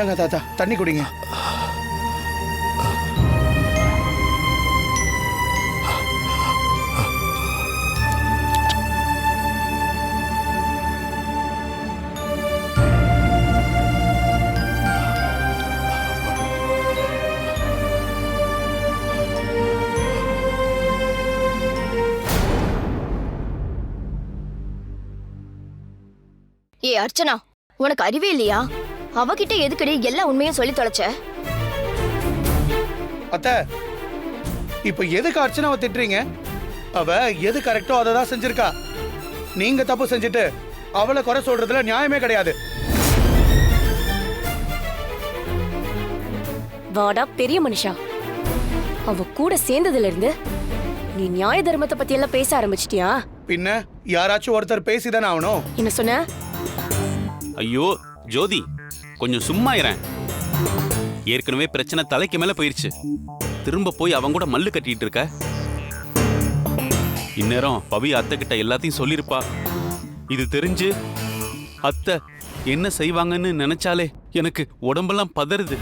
இந்தாங்க தாத்தா, தண்ணி குடிங்க. ஏ அர்ச்சனா, உனக்கு அறிவே இல்லையா? அவகிட்ட எதுக்கடி எல்லா உண்மையும் சொல்லி தொலைச்ச? அத்தை, இப்ப எதுக்கு அர்ச்சனாவை திட்டுறீங்க? அவ எது கரெக்டோ அதை தான் செஞ்சிருக்கா. நீங்க தப்பு செஞ்சுட்டு அவளை குறை சொல்றதுல நியாயமே கிடையாது. வாடா பெரிய மனுஷா, அவ கூட சேர்ந்ததுல இருந்து நீ நியாய தர்மத்தை பத்தி எல்லாம் பேச ஆரம்பிச்சிட்டியா? பின்ன யாராச்சும் ஒருத்தர் பேசிதானே ஆகணும். என்ன சொன்ன? ஐயோ ஜோதி, கொஞ்சம் சும்மா இரேன். ஏற்கனவே பிரச்சனை தலைக்கு மேல போயிருச்சு. திரும்ப போய் அவங்க கூட மல்லு கட்டிட்டு இருக்க. இந்நேரம் பவி அத்தை கிட்ட எல்லாத்தையும் சொல்லிருப்பா. இது தெரிஞ்சு அத்தை என்ன செய்வாங்கன்னு நினைச்சாலே எனக்கு உடம்பெல்லாம் பதறுது.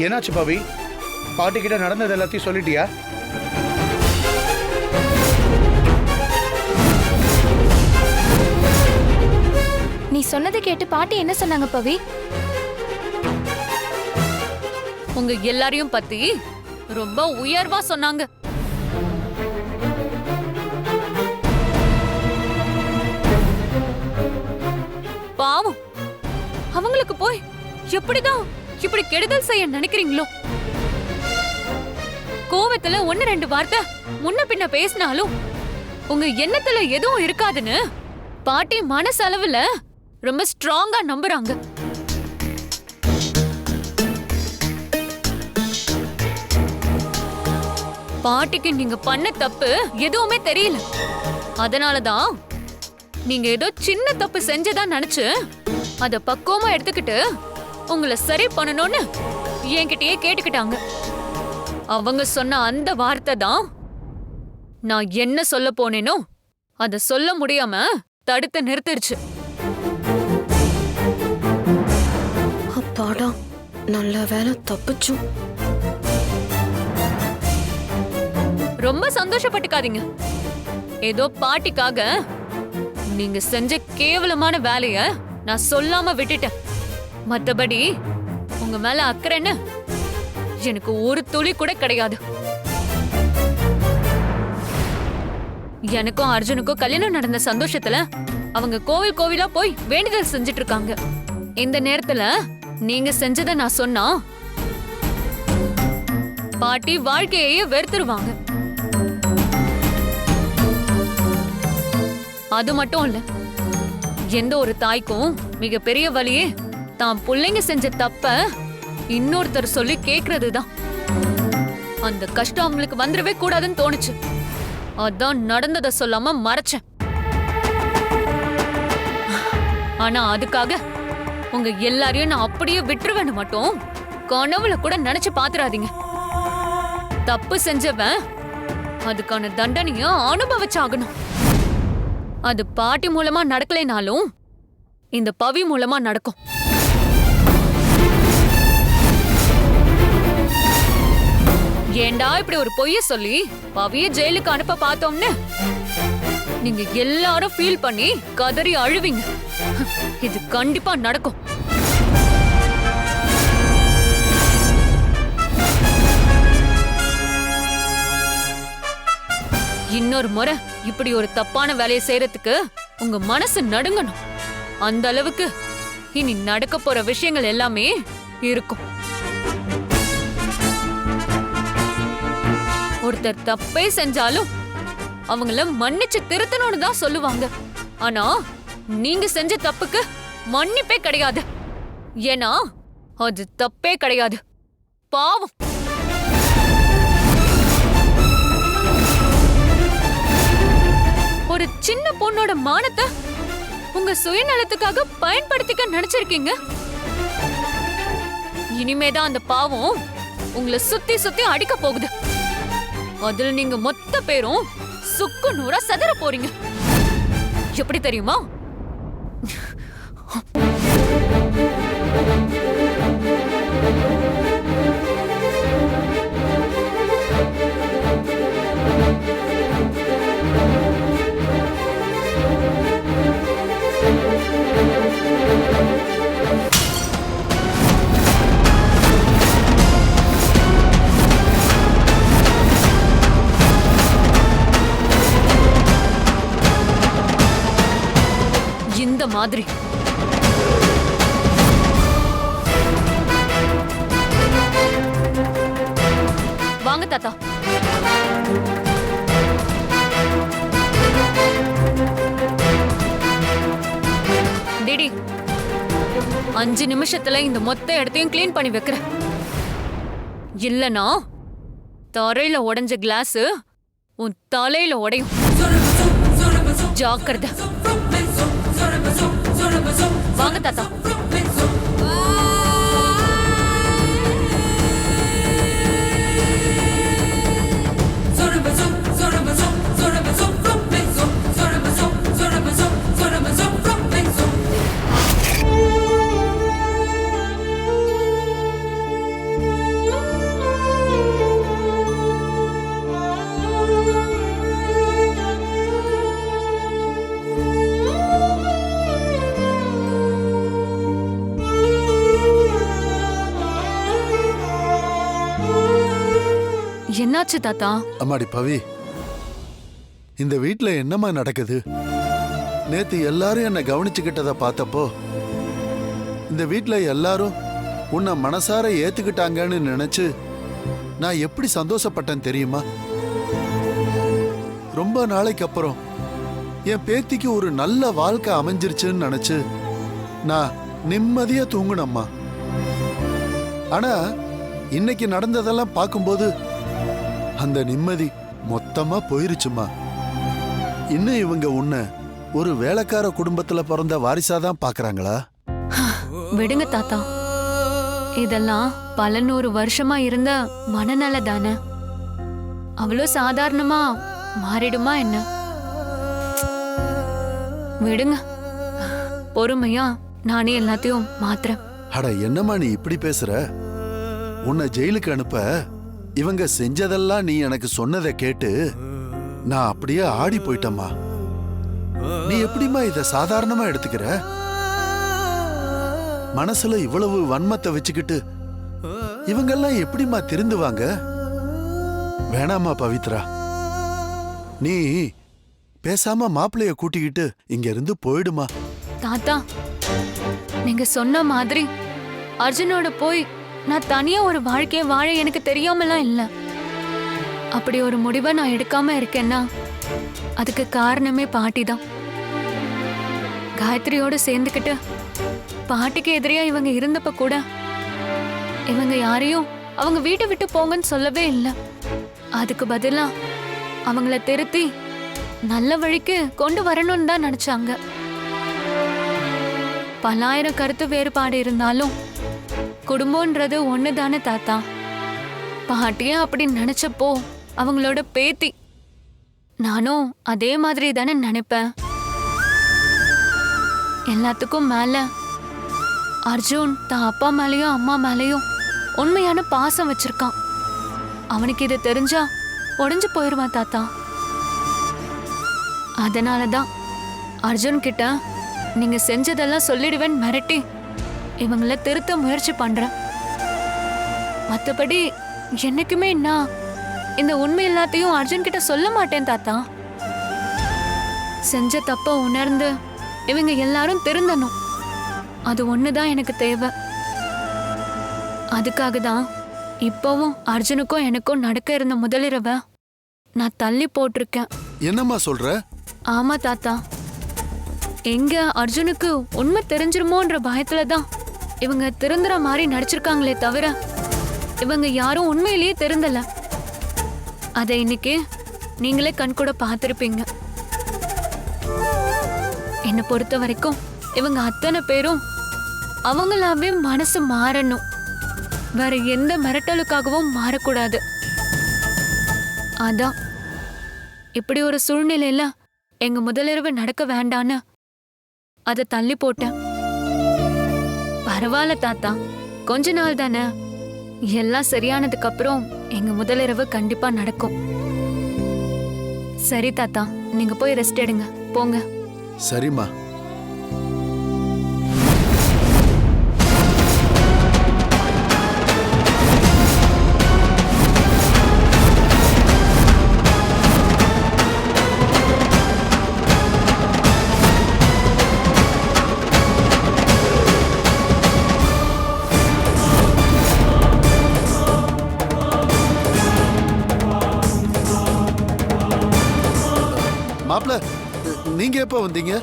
என்னாச்சு பவி? பாட்டி கிட்ட நடந்தது எல்லாத்தையும் சொல்லிட்டியா? நீ சொன்னதை கேட்டு பாட்டி என்ன சொன்னாங்க பவி? உங்க எல்லாரையும் பத்தி ரொம்ப உயர்வா சொன்னாங்க. பாவம், அவங்களுக்கு போய் எப்படிதான் இப்படி கெடுதல் செய்ய நினைக்கிறீங்களோ? கோவத்துல ஒன்னு ரெண்டு வார்த்தை முன்ன பின்ன பேசினாலும் உங்க எண்ணத்துல எதுவும் இருக்காதுன்னு பாட்டி மனசளவுல ரொம்ப ஸ்ட்ராங்கா நம்புறாங்க. பாட்டிக்கு நீங்க பண்ண தப்பு எதுவுமே தெரியல. அதனாலதான் நீங்க ஏதோ சின்ன தப்பு செஞ்சதா நினைச்சு அத பக்குவமா எடுத்துக்கிட்டு உங்களை சரி பண்ணணும்னு என்கிட்டயே கேட்டுக்கிட்டாங்க. அவங்க சொன்ன அந்த வார்த்தை தான் நான் என்ன சொல்ல போனேனோ அத சொல்ல முடியாம தடுத்து நிறுத்திருச்சு. அப்பாடா, நல்ல வேலை தப்பிச்சோம். ரொம்ப சந்தோஷப்பட்டுக்காதீங்க. ஏதோ பாட்டிக்காக நீங்க செஞ்ச கேவலமான வேலைய நான் சொல்லாம விட்டுட்டேன். மத்தபடி உங்க மேல அக்கறைன்னு எனக்கு ஒரு துளி கூட கிடையாது. எனக்கும் அர்ஜுனுக்கும் கல்யாணம் நடந்த சந்தோஷத்துல அவங்க கோவில் கோவிலா போய் வேண்டுதல் செஞ்சிட்டு இருக்காங்க. இந்த நேரத்துல நீங்க செஞ்சதை நான் சொன்னா பாட்டி வாழ்க்கையே வெறுத்துருவாங்க. அது மட்டும் இல்ல, எந்த ஒரு தாய்க்கும் மிகப்பெரிய வலியே தான் பிள்ளைங்க செஞ்ச தப்ப இன்னொருத்தர் சொல்லி கேக்குறதுதான். அந்த கஷ்டம் அவங்களுக்கு வந்துடவே கூடாதுன்னு தோணுச்சு. அதான் நடந்ததை சொல்லாம மறைச்சேன். ஆனா அதுக்காக உங்க எல்லாரையும் நான் அப்படியே விட்டுருவேன்னு மட்டும் கனவுல கூட நினைச்சு பாத்துறாதீங்க. தப்பு செஞ்சவன் அதுக்கான தண்டனைய அனுபவிச்சாகணும். அது பாட்டி மூலமா நடக்கலைனாலும் இந்த பவி மூலமா நடக்கும். ஏண்டா இப்படி ஒரு பொய்ய சொல்லி பவிய ஜெயிலுக்கு அனுப்ப பார்த்தோம்னு நீங்க எல்லாரும் ஃபீல் பண்ணி கதறி அழுவீங்க. இது கண்டிப்பா நடக்கும். இன்னொரு முறை இப்படி ஒரு தப்பான வேலையை செய்யறதுக்கு உங்க மனசு நடுங்கணும். அந்த அளவுக்கு இனி நடக்க போற விஷயங்கள் எல்லாமே இருக்கும். ஒருத்தர் தப்பே செஞ்சாலும் அவங்கள மன்னிச்சு திருத்தணும்னு தான் சொல்லுவாங்க. ஆனா நீங்க செஞ்ச தப்புக்கு மன்னிப்பே கிடையாது. ஏன்னா அது தப்பே கிடையாது. பாவம். ஒரு சின்ன பொண்ணோட மானத்தை உங்க சுயநலத்துக்காக பயன்படுத்திக்க நினைச்சிருக்கீங்க. இனிமேதான் அந்த பாவம் உங்களை சுத்தி சுத்தி அடிக்க போகுது. அதுல நீங்க மொத்த பேரும் சுக்கு நூறா சதற போறீங்க. எப்படி தெரியுமா? இந்த மாதிரி வாங்க தாத்தா. டிடி 5 நிமிஷத்துல இந்த மொத்த இடத்தையும் கிளீன் பண்ணி வைக்கிறேன். இல்லனா தரையில உடைஞ்ச கிளாஸ் உன் தலையில உடையும். ஜாக்கிரதை. வாங்க தாத்தா. என்னாச்சு தாத்தா? அம்மாடி பவி, இந்த வீட்ல என்னம்மா நடக்குது? நேத்து எல்லாரும் என்ன கவனிச்சுக்கிட்டத பார்த்தப்போ இந்த வீட்ல எல்லாரும் உன்னை மனசார ஏத்துக்கிட்டாங்கன்னு நினைச்சு நான் எப்படி சந்தோஷப்பட்டேன் தெரியுமா? ரொம்ப நாளைக்கு அப்புறம் என் பேத்திக்கு ஒரு நல்ல வாழ்க்கை அமைஞ்சிருச்சுன்னு நினைச்சு நான் நிம்மதியா தூங்குனம்மா. ஆனா இன்னைக்கு நடந்ததெல்லாம் பார்க்கும்போது அந்த நிம்மதி மொத்தமா போயிருச்சுமா. இன்னும் இவங்க உன்னை ஒரு வேலைக்கார குடும்பத்துல பிறந்த வாரிசாதான் பாக்குறாங்களா? விடுங்க தாத்தா, இதெல்லாம் பல 100 வருஷமா இருந்த மனநல தானே. அவ்வளோ சாதாரணமா மாறிடுமா என்ன? விடுங்க, பொறுமையா நானே எல்லாத்தையும் மாத்துறேன். அட என்னம்மா நீ இப்படி பேசுற? உன்னை ஜெயிலுக்கு அனுப்ப இவங்க செஞ்சதெல்லாம் நீ எனக்கு சொன்னதை கேட்டு நான் அப்படியே ஆடி போயிட்டம்மா. நீ எப்படிம்மா இத சாதாரணமா எடுத்துக்கிற? மனசுல இவ்வளவு வன்மத்தை வச்சுக்கிட்டு இவங்கெல்லாம் எப்படிம்மா திருந்துவாங்க? வேணாமா பவித்ரா, நீ பேசாம மாப்பிள்ளைய கூட்டிக்கிட்டு இங்க இருந்து போயிடுமா. தாத்தா, நீங்க சொன்ன மாதிரி அர்ஜுனோட போய் நான் தனியா ஒரு வாழ்க்கைய வாழ எனக்கு தெரியாமலாம் இல்ல. அப்படி ஒரு முடிவை நான் எடுக்காம இருக்கேன்னா அதுக்கு காரணமே பாட்டி தான். காயத்ரியோட சேர்ந்துக்கிட்டு பாட்டிக்கு எதிரியா இவங்க இருந்தப்ப கூட இவங்க யாரையும் அவங்க வீட்டை விட்டு போங்கன்னு சொல்லவே இல்லை. அதுக்கு பதிலா அவங்கள திருத்தி நல்ல வழிக்கு கொண்டு வரணும்னு தான் நினைச்சாங்க. பல்லாயிரம் கருத்து வேறுபாடு இருந்தாலும் குடும்பம்ன்றது ஒண்ணுதானே தாத்தா. பாட்டியா அப்படி நினைச்சப்போ அவங்களோட பேத்தி நானும் அதே மாதிரி தானே நினைப்பேன். எல்லாத்துக்கும் மேல அர்ஜுன் தான் அப்பா மேலயும் அம்மா மேலயும் உண்மையான பாசம் வச்சிருக்கான். அவனுக்கு இது தெரிஞ்சா உடைஞ்சு போயிருவான் தாத்தா. அதனாலதான் அர்ஜுன் கிட்ட நீங்க செஞ்சதெல்லாம் சொல்லிடுவேன் மிரட்டி இவங்கள திருத்த முயற்சி பண்றேன். மத்தபடி என்னைக்குமே நான் இந்த உண்மை எல்லாத்தையும் அர்ஜுன் கிட்ட சொல்ல மாட்டேன் தாத்தா. செஞ்ச தப்ப உணர்ந்து இவங்க எல்லாரும் திருந்தணும். அது ஒண்ணுதான் எனக்கு தேவை. அதுக்காக தான் இப்பவும் அர்ஜுனுக்கும் எனக்கும் நடக்க இருந்த முதலிரவை நான் தள்ளி போட்டிருக்கேன். என்னம்மா சொல்ற? ஆமா தாத்தா, எங்க அர்ஜுனுக்கு உண்மை தெரிஞ்சிருமோன்ற பயத்துல தான் இவங்க திருந்துற மாதிரி நடிச்சிருக்காங்களே தவிர இவங்க யாரும் உண்மையிலேயே திருந்தல. அதை இன்னைக்கு நீங்களே கண்கூட பார்த்திருப்பீங்க. என்னை பொறுத்த வரைக்கும் இவங்க அத்தனை பேரும் அவங்களாவே மனசு மாறணும். வேற எந்த மிரட்டலுக்காகவும் மாறக்கூடாது. அதான் இப்படி ஒரு சூழ்நிலையில எங்க முதலிரவு நடக்க வேண்டான்னு அதை தள்ளி போட்டேன். பரவாயில்ல தாத்தா, கொஞ்ச நாள் தானே. எல்லாம் சரியானதுக்கு அப்புறம் எங்க முதலிரவு கண்டிப்பா நடக்கும். சரி தாத்தா, நீங்க போய் ரெஸ்ட் எடுங்க, போங்க. சரிம்மா. மாப்ள, நீங்க எப்ப வந்தீங்க?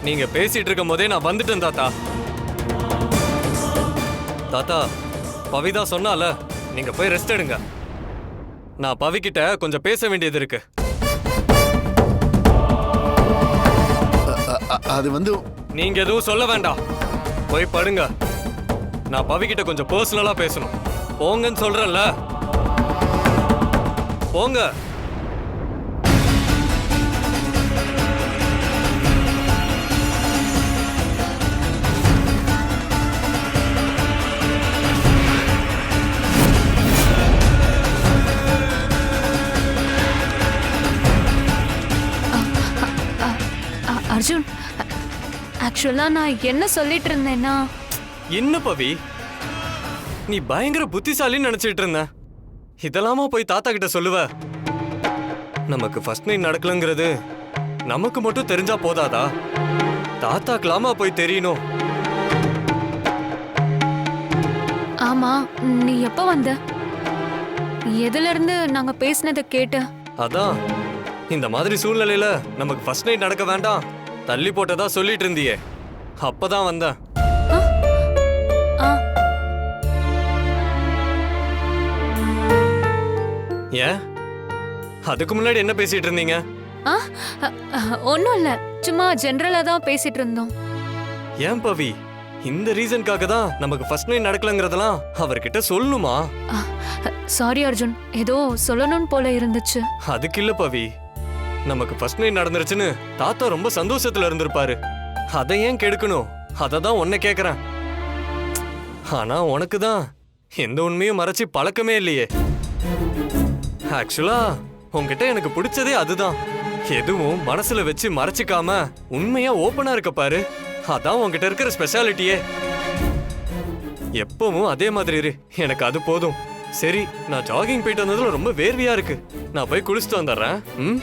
நீங்க பேசிட்டு இருக்கும் போதே நான் வந்துட்டேன் தாத்தா. தாத்தா, பவிதா சொன்னால நீங்க போய் ரெஸ்ட் எடுங்க. நான் பவிக்கிட்ட கொஞ்சம் பேச வேண்டியது இருக்கு. அது வந்து நீங்க எதுவும் சொல்ல வேண்டாம், போய் படுங்க. நான் பவிக்கிட்ட கொஞ்சம் பர்சனலா பேசணும். போங்கன்னு சொல்றேன்ல, போங்க. அர்ஜுன், ஆக்சுவலா நான் என்ன சொல்லிட்டு இருந்தேன்னா, என்ன பவி, நீ பயங்கர புத்திசாலின்னு நினைச்சிட்டு இருந்த. இதெல்லாமா போய் தாத்தா கிட்ட சொல்லுவ? நமக்கு ஃபர்ஸ்ட் நைட் நடக்கலங்கிறது நமக்கு மட்டும் தெரிஞ்சா போதாதா? தாத்தாக்கலாமா போய் தெரியணும். ஆமா, நீ எப்ப வந்த? எதுல இருந்து நாங்க பேசினதை கேட்ட? அதான், இந்த மாதிரி சூழ்நிலையில நமக்கு ஃபர்ஸ்ட் நைட் நடக்க வேண்டாம், தள்ளி போட்டதா சொல்லிட்டு இருந்தியே, அப்பதான் வந்தேன். ஏன் அதுக்கு முன்னாடி என்ன பேசிட்டு இருந்தீங்க? ஒன்னும் இல்ல, சும்மா ஜெனரலா தான் பேசிட்டு இருந்தோம். ஏன் பவி, இந்த ரீசனுக்காக தான் நமக்கு ஃபர்ஸ்ட் நைட் நடக்கலங்கிறதெல்லாம் அவர்கிட்ட சொல்லணுமா? சாரி அர்ஜுன், ஏதோ சொல்லணும்னு போல இருந்துச்சு. அதுக்கு இல்ல பவி, நமக்கு ஃபர்ஸ்ட் நைட் நடந்துருச்சுன்னு தாத்தா ரொம்ப சந்தோஷத்துல இருந்திருப்பாரு. அதை ஏன் கெடுக்கணும்? அதை தான் உன்னை கேக்குறேன். ஆனா உனக்கு தான் எந்த உண்மையும் மறைச்சி பழக்கமே இல்லையே. ஆக்சுவலா உன்கிட்ட எனக்கு பிடிச்சதே அதுதான். எதுவும் மனசுல வச்சு மறைச்சிக்காம உண்மையா ஓப்பனா இருக்க பாரு. அதான் உன்கிட்ட இருக்கிற ஸ்பெஷாலிட்டியே. எப்பவும் அதே மாதிரி இரு, எனக்கு அது போதும். சரி, நான் ஜாகிங் போயிட்டு வந்ததுல ரொம்ப வேர்வையா இருக்கு, நான் போய் குளிச்சுட்டு வந்துடுறேன். ம்.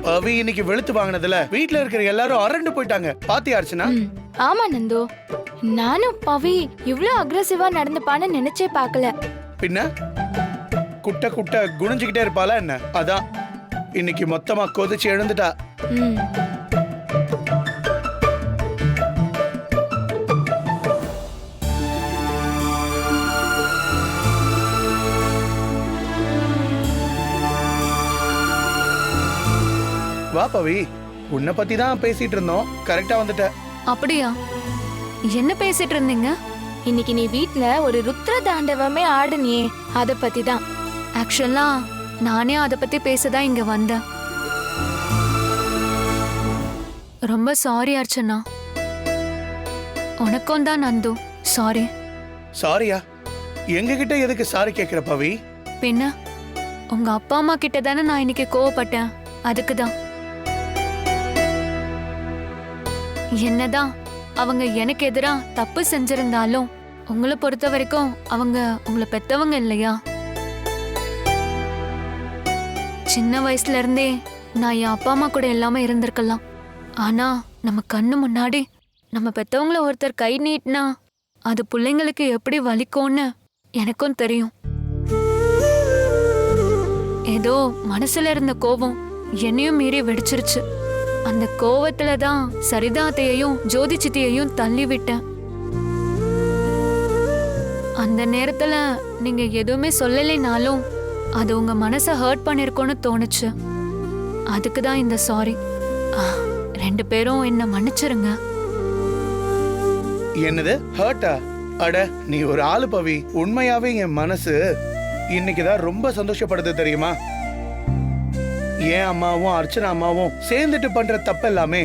பவி இன்னைக்கு வெளுத்து வாங்கினதுல வீட்டுல இருக்கிற எல்லாரும் அரண்டு போயிட்டாங்க. பாத்தியா அர்ச்சனா? ஆமா நந்து, நானும் பவி இவ்ளோ அக்ரெசிவா நடந்துப்பான்னு நினைச்சே பார்க்கல. பின்ன குட்ட குட்ட குனிஞ்சுக்கிட்டே இருப்பாளா என்ன? அதான் இன்னைக்கு மொத்தமா கொதிச்சு எழுந்துட்டா. ம். வா பவி, உன்னை பத்தி தான் பேசிட்டு இருந்தோம், கரெக்டா வந்துட்ட. அப்படியா? என்ன பேசிட்டு இருந்தீங்க? இன்னைக்கு நீ வீட்ல ஒரு ருத்ர தாண்டவமே ஆடுனியே, அத பத்தி தான். ஆக்சுவலா நானே அதை பத்தி பேசதான் இங்க வந்தேன். ரொம்ப சாரி அர்ச்சனா. உனக்கும் தான் நந்து சாரி. சாரியா? எங்க கிட்ட எதுக்கு சாரி கேக்குற பவி? பின்ன உங்க அப்பா அம்மா கிட்ட தானே நான் இன்னைக்கு கோவப்பட்டேன், அதுக்கு தான். என்னதான் அவங்க எனக்கு எதிரா தப்பு செஞ்சிருந்தாலும் உங்களை பொறுத்த வரைக்கும் அவங்க உங்களை பெத்தவங்க இல்லையா? சின்ன வயசுல இருந்தே நான் என் அப்பா அம்மா கூட எல்லாமே இருந்திருக்கலாம். ஆனா நம்ம கண்ணு முன்னாடி நம்ம பெத்தவங்கள ஒருத்தர் கை நீட்டினா அது பிள்ளைங்களுக்கு எப்படி வலிக்கும்னு எனக்கும் தெரியும். ஏதோ மனசுல இருந்த கோபம் என்னையும் மீறி வெடிச்சிருச்சு. அந்த கோவத்துல தான் சரிதாத்தையையும் ஜோதி சித்தியையும் தள்ளி விட்டேன். அந்த நேரத்துல நீங்க எதுவுமே சொல்லலைனாலும் அது உங்க மனசை ஹர்ட் பண்ணிருக்கோன்னு தோணுச்சு. அதுக்கு தான் இந்த சாரி. ரெண்டு பேரும் என்ன மன்னிச்சிருங்க. என்னது ஹர்ட்டா? அட நீ ஒரு ஆளு பவி. உண்மையாவே என் மனசு இன்னைக்குதான் ரொம்ப சந்தோஷப்படுது தெரியுமா? என் அம்மாவும் அர்ச்சனா அம்மாவும் சேர்ந்துட்டு பண்ற தப்பு எல்லாமே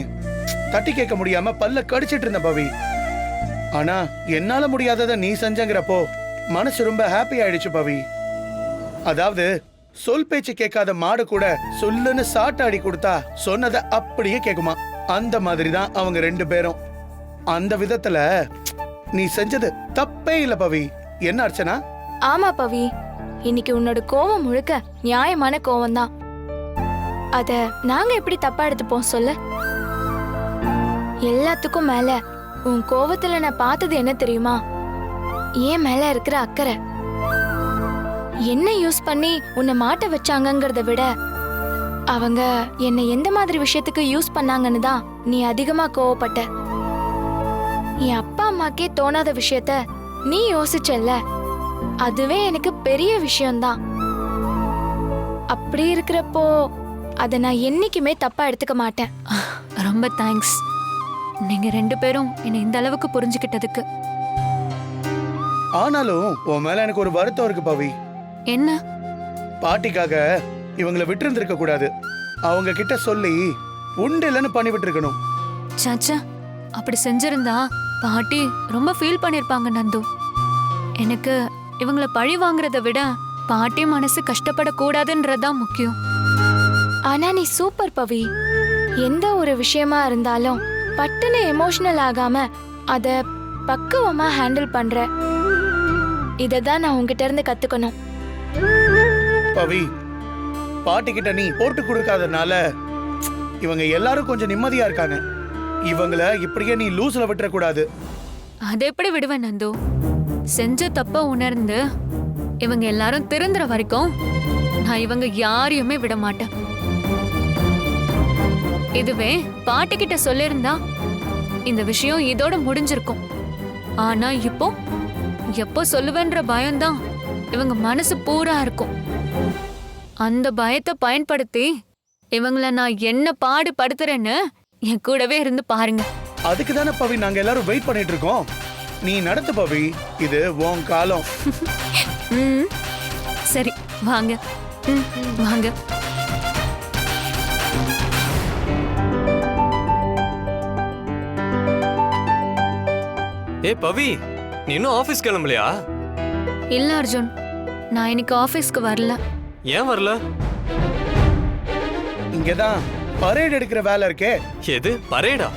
தட்டி கேட்க முடியாம பல்ல கடிச்சிட்டு இருந்த பவி. ஆனா என்னால முடியாததை நீ செஞ்சங்கிறப்போ மனசு ரொம்ப ஹாப்பி ஆயிடுச்சு பவி. அதாவது சொல் பேச்சு கேட்காத மாடு கூட சொல்லுன்னு சாட்டாடி கொடுத்தா சொன்னதை அப்படியே கேக்குமா. அந்த மாதிரி தான் அவங்க ரெண்டு பேரும். அந்த விதத்துல நீ செஞ்சது தப்பே இல்ல பவி. என்ன அர்ச்சனா? ஆமா பவி, இன்னைக்கு உன்னோட கோவம் முழுக்க நியாயமான கோவம் தான். அத நாங்க எப்படி தப்பா எடுத்துப்போம் சொல்லு? எல்லாத்துக்கும் மேல உன் கோவத்துல நான் பார்த்தது என்ன தெரியுமா? ஏன் மேல இருக்கிற அக்கறை. என்ன யூஸ் பண்ணி உன்னை மாட்ட வச்சாங்கங்கறத விட அவங்க என்னை எந்த மாதிரி விஷயத்துக்கு யூஸ் பண்ணாங்கன்னு தான் நீ அதிகமா கோவப்பட்ட. என் அப்பா அம்மாக்கே தோணாத விஷயத்த நீ யோசிச்சல்ல, அதுவே எனக்கு பெரிய விஷயம்தான். அப்படி இருக்கிறப்போ அதை நான் என்னைக்குமே தப்பா எடுத்துக்க மாட்டேன். ரொம்ப தேங்க்ஸ். நீங்க ரெண்டு பேரும் என்னை இந்த அளவுக்கு புரிஞ்சுக்கிட்டதுக்கு. ஆனாலும் உன் மேல எனக்கு ஒரு வருத்தம் இருக்கு பவி. என்ன? பாட்டிக்காக இவங்களை விட்டு இருந்திருக்க கூடாது. அவங்க கிட்ட சொல்லி உண்டு இல்லைன்னு பண்ணி விட்டு இருக்கணும். சாச்சா, அப்படி செஞ்சிருந்தா பாட்டி ரொம்ப ஃபீல் பண்ணிருப்பாங்க நந்து. எனக்கு இவங்கள பழி வாங்குறத விட பாட்டி மனசு கஷ்டப்படக்கூடாதுன்றதுதான் முக்கியம். ஆனா நீ சூப்பர் பவி. எந்த ஒரு விஷயமா இருந்தாலும் பட்டுன்னு எமோஷனல் ஆகாம அத பக்குவமா ஹேண்டில் பண்ற. இததான் நான் உங்ககிட்ட இருந்து கத்துக்கணும். பவி, பாட்டி கிட்ட நீ போட்டு கொடுக்காதனால இவங்க எல்லாரும் கொஞ்சம் நிம்மதியா இருக்காங்க. இவங்கள இப்படியே நீ லூஸ்ல விட்டுற கூடாது. அதை எப்படி விடுவேன் நந்து? செஞ்ச தப்ப உணர்ந்து இவங்க எல்லாரும் திருந்துற வரைக்கும் நான் இவங்க யாரையுமே விட மாட்டேன். இதுவே பாட்டி கிட்ட சொல்லிருந்தா இந்த விஷயம் இதோட முடிஞ்சிருக்கும். ஆனா இப்போ எப்போ சொல்லுவேன்ற பயம்தான் இவங்க மனசு பூரா இருக்கும். அந்த பயத்தை பயன்படுத்தி இவங்கள நான் என்ன பாடுபடுத்துறேன்னு என் கூடவே இருந்து பாருங்க. அதுக்கு தானே பவி நாங்க எல்லாரும் வெயிட் பண்ணிட்டு இருக்கோம். நீ நடத்து பவி, இது உன் காலம். சரி வாங்க. வாங்க. ஏ பவி, நீ இன்னும் ஆபீஸ் கிளம்பலையா? இல்ல அர்ஜுன், நான் இன்னைக்கு ஆபீஸ்க்கு வரல. ஏன் வரல? இங்கதான் பரேட் எடுக்கிற வேலை இருக்கே. எது பரேடா?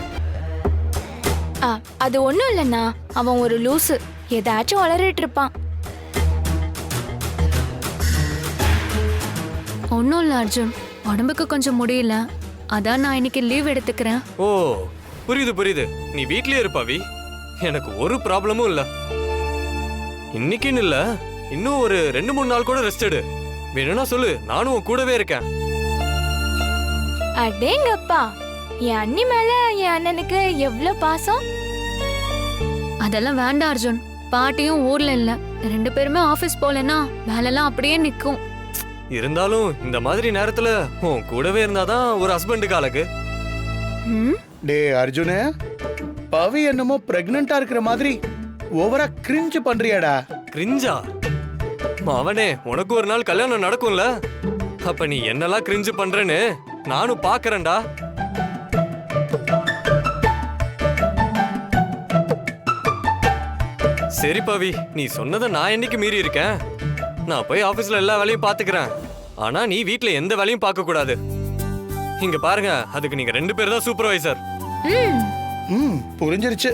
அது ஒண்ணும் இல்லைன்னா அவன் ஒரு லூசு, ஏதாச்சும் வளரிட்டு இருப்பான். ஒன்னும் இல்ல அர்ஜுன், உடம்புக்கு கொஞ்சம் முடியல, அதான் நான் இன்னைக்கு லீவ் எடுத்துக்கிறேன். ஓ புரியுது புரியுது. நீ வீட்லயே இரு பவி, எனக்கு ஒரு ப்ராப்ளமும் இல்ல. இன்னைக்குன்னு இல்ல, இன்னும் ஒரு 2-3 நாள் கூட ரெஸ்ட் எடு. வேணும்னா சொல்லு, நானும் உன் கூடவே இருக்கேன். அடேங்கப்பா, என் அண்ணி மேல என் அண்ணனுக்கு எவ்வளவு பாசம். அதெல்லாம் வேண்டாம் அர்ஜுன், பாட்டியும் ஊர்ல இல்ல, 2 பேருமே ஆபீஸ் போலன்னா வேலைலாம் அப்படியே நிக்கும். இருந்தாலும் இந்த மாதிரி நேரத்துல உன் கூடவே இருந்தாதான் ஒரு ஹஸ்பண்டுக்கு அழகு. டே அர்ஜுனே, பவி என்னமோ பிரெக்னண்டா இருக்கிற மாதிரி ஓவரா கிரிஞ்சு பண்றியாடா. கிரிஞ்சா? அவனே, உனக்கு ஒரு நாள் கல்யாணம் நடக்கும்ல, அப்ப நீ என்னெல்லாம் கிரிஞ்சு பண்றேன்னு நானும் பாக்குறேன்டா. சரி பவி, நீ சொன்னதை நான் என்னைக்கு மீறி இருக்கேன்? நான் போய் ஆபீஸ்ல எல்லா வேலையும் பாத்துக்கிறேன். ஆனா நீ வீட்ல எந்த வேலையும் பார்க்க கூடாது. இங்க பாருங்க, அதுக்கு நீங்க 2 பேர் தான் சூப்பர்வைசர். புரிஞ்சிருச்சு.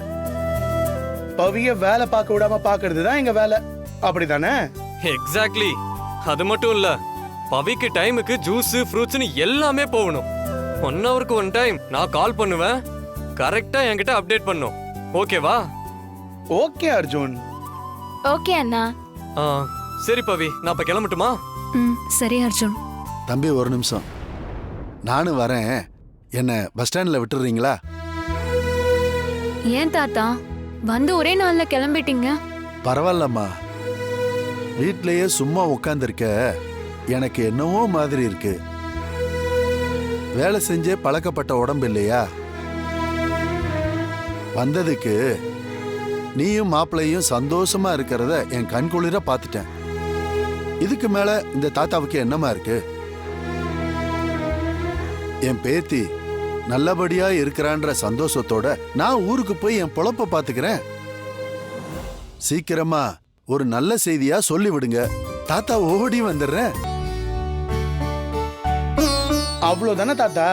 பவிய வேலை பார்க்க விடாம பாக்குறது தான் எங்க வேலை, அப்படிதானே? எக்ஸாக்ட்லி. அது மட்டும் இல்ல, பவிக்கு டைமுக்கு ஜூஸ் ஃப்ரூட்ஸ்னு எல்லாமே போகணும். 1 ஹவருக்கு 1 டைம் நான் கால் பண்ணுவேன், கரெக்டா என்கிட்ட அப்டேட் பண்ணும். ஓகேவா? ஓகே அர்ஜுன். ஓகே அண்ணா. சரி பவி, நான் இப்ப கிளம்பட்டுமா? சரி அர்ஜுன். தம்பி ஒரு நிமிஷம், நானும் வரேன். என்ன பஸ் ஸ்டாண்ட்ல விட்டுறீங்களா? ஏன் தாத்தா, வந்து ஒரே நாள்ல கிளம்பிட்டீங்க? பரவாயில்லம்மா, வீட்லயே சும்மா உட்காந்துருக்க, எனக்கு என்னவோ மாதிரி இருக்கு. வேலை செஞ்சே பழக்கப்பட்ட உடம்பு இல்லையா? வந்ததுக்கு நீயும் மாப்பிள்ளையும் சந்தோஷமா இருக்கிறத என் கண்குளிர பார்த்துட்டேன். இதுக்கு மேல இந்த தாத்தாவுக்கு என்னமா இருக்கு? என் பேத்தி நல்லபடியா இருக்கிறான்ற சந்தோஷத்தோட நான் ஊருக்கு போய் என் பொழப்ப பாத்துக்கிறேன். சீக்கிரமா ஒரு நல்ல செய்தியா சொல்லி விடுங்க. தாத்தா ஓடி வந்துடுறேன். அவ்வளவுதானே தாத்தா?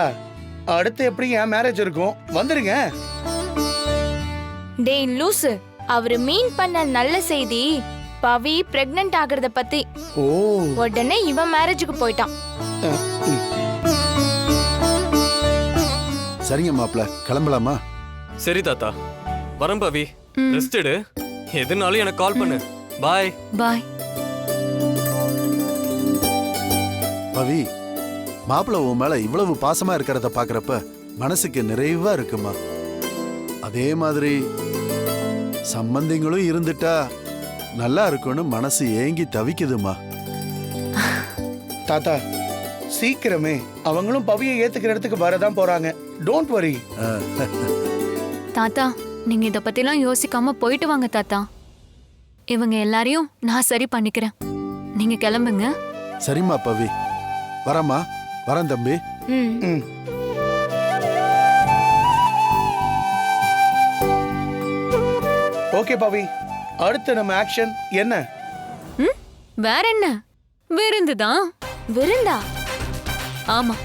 அடுத்து எப்படி என் மேரேஜ் இருக்கும்? வந்துருங்க. டேய் லூசு, அவரு மீன் பண்ண நல்ல செய்தி பவி பிரெக்னன்ட் ஆகுறத பத்தி. ஓ, உடனே இவன் மேரேஜுக்கு போயிட்டான். சரிங்க மாப்பிள்ள, கிளம்பலாமா? சரி தாத்தா, வரேன் பவி. ரெஸ்ட் எடு. எதுனாலும் எனக்கு கால் பண்ணு. பாய். பாய். பவி, மாப்பிள்ள உன் மேல இவ்வளவு பாசமா இருக்கிறத பாக்குறப்ப மனசுக்கு நிறைவா இருக்குமா. அதே மாதிரி சம்பந்திங்களும் இருந்துட்டா நல்லா இருக்கும்னு மனசு ஏங்கி தவிக்குதுமா. தாத்தா சீக்கிரமே அவங்களும் பவியை ஏத்துக்கிற இடத்துக்கு வரதான் போறாங்க. Don't worry. தாத்தா, நீங்க இத பத்திலாம் யோசிக்காம போயிட்டு வாங்க தாத்தா. இவங்க எல்லாரையும் நான் சரி பண்ணிக்கிறேன். நீங்க கிளம்புங்க. சரிம்மா பவி, வரம்மா. வரேன் தம்பி. ம். ஓகே பவி, அடுத்து நம்ம ஆக்ஷன் என்ன? வேற என்ன? விருந்துதான். விருந்தா? ஆமா.